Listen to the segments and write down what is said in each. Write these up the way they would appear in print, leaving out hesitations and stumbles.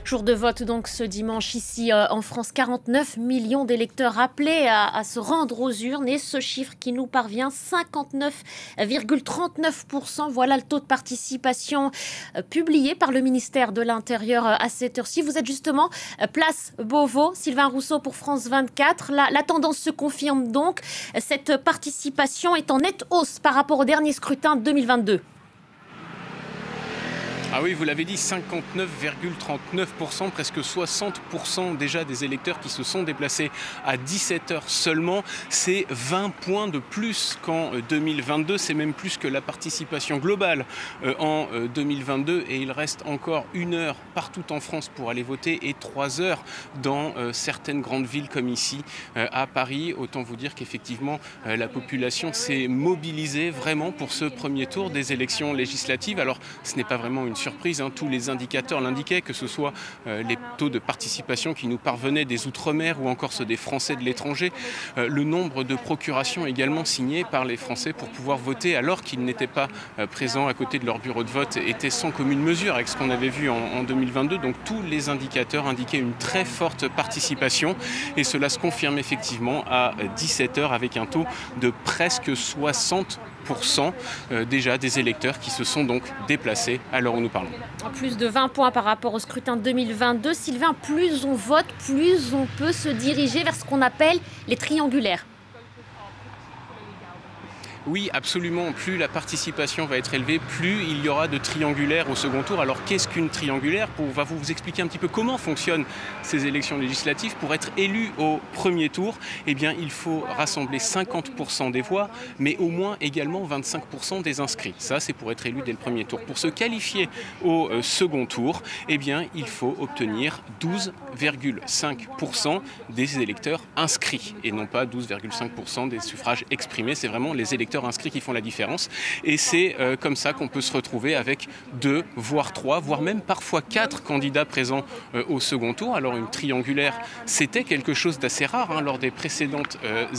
Jour de vote donc ce dimanche ici en France, 49 millions d'électeurs appelés à se rendre aux urnes et ce chiffre qui nous parvient, 59,39%. Voilà le taux de participation publié par le ministère de l'Intérieur à cette heure-ci. Vous êtes justement place Beauvau, Sylvain Rousseau pour France 24. La tendance se confirme donc. Cette participation est en nette hausse par rapport au dernier scrutin de 2022. Ah oui, vous l'avez dit, 59,39%, presque 60% déjà des électeurs qui se sont déplacés à 17h seulement. C'est 20 points de plus qu'en 2022, c'est même plus que la participation globale en 2022. Et il reste encore 1 heure partout en France pour aller voter et 3 heures dans certaines grandes villes comme ici à Paris. Autant vous dire qu'effectivement la population s'est mobilisée vraiment pour ce premier tour des élections législatives. Alors ce n'est pas vraiment une surprise, hein. Tous les indicateurs l'indiquaient, que ce soit les taux de participation qui nous parvenaient des Outre-mer ou encore ceux des Français de l'étranger, le nombre de procurations également signées par les Français pour pouvoir voter alors qu'ils n'étaient pas présents à côté de leur bureau de vote était sans commune mesure avec ce qu'on avait vu en 2022. Donc tous les indicateurs indiquaient une très forte participation et cela se confirme effectivement à 17h avec un taux de presque 60% déjà des électeurs qui se sont donc déplacés à l'heure où nous parlons. Plus de 20 points par rapport au scrutin de 2022. Sylvain, plus on vote, plus on peut se diriger vers ce qu'on appelle les triangulaires. Oui, absolument. Plus la participation va être élevée, plus il y aura de triangulaires au second tour. Alors, qu'est-ce qu'une triangulaire? On va vous expliquer un petit peu comment fonctionnent ces élections législatives. Pour être élu au premier tour, eh bien, il faut rassembler 50% des voix, mais au moins également 25% des inscrits. Ça, c'est pour être élu dès le premier tour. Pour se qualifier au second tour, eh bien, il faut obtenir 12,5% des électeurs inscrits et non pas 12,5% des suffrages exprimés. C'est vraiment les électeurs inscrits qui font la différence et c'est comme ça qu'on peut se retrouver avec 2, voire 3, voire même parfois 4 candidats présents au second tour. Alors une triangulaire, c'était quelque chose d'assez rare lors des précédentes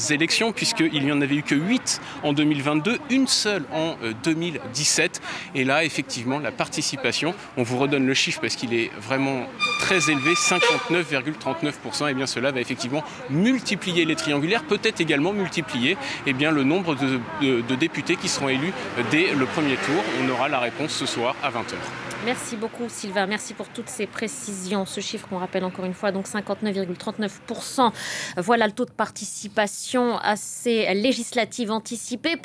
élections, puisqu'il n'y en avait eu que 8 en 2022, une seule en 2017. Et là, effectivement, la participation, on vous redonne le chiffre parce qu'il est vraiment très élevé, 59,39%. Et bien cela va effectivement multiplier les triangulaires, peut-être également multiplier le nombre de députés qui seront élus dès le premier tour. On aura la réponse ce soir à 20h. Merci beaucoup Sylvain, merci pour toutes ces précisions. Ce chiffre qu'on rappelle encore une fois, donc 59,39%. Voilà le taux de participation à ces législatives anticipées.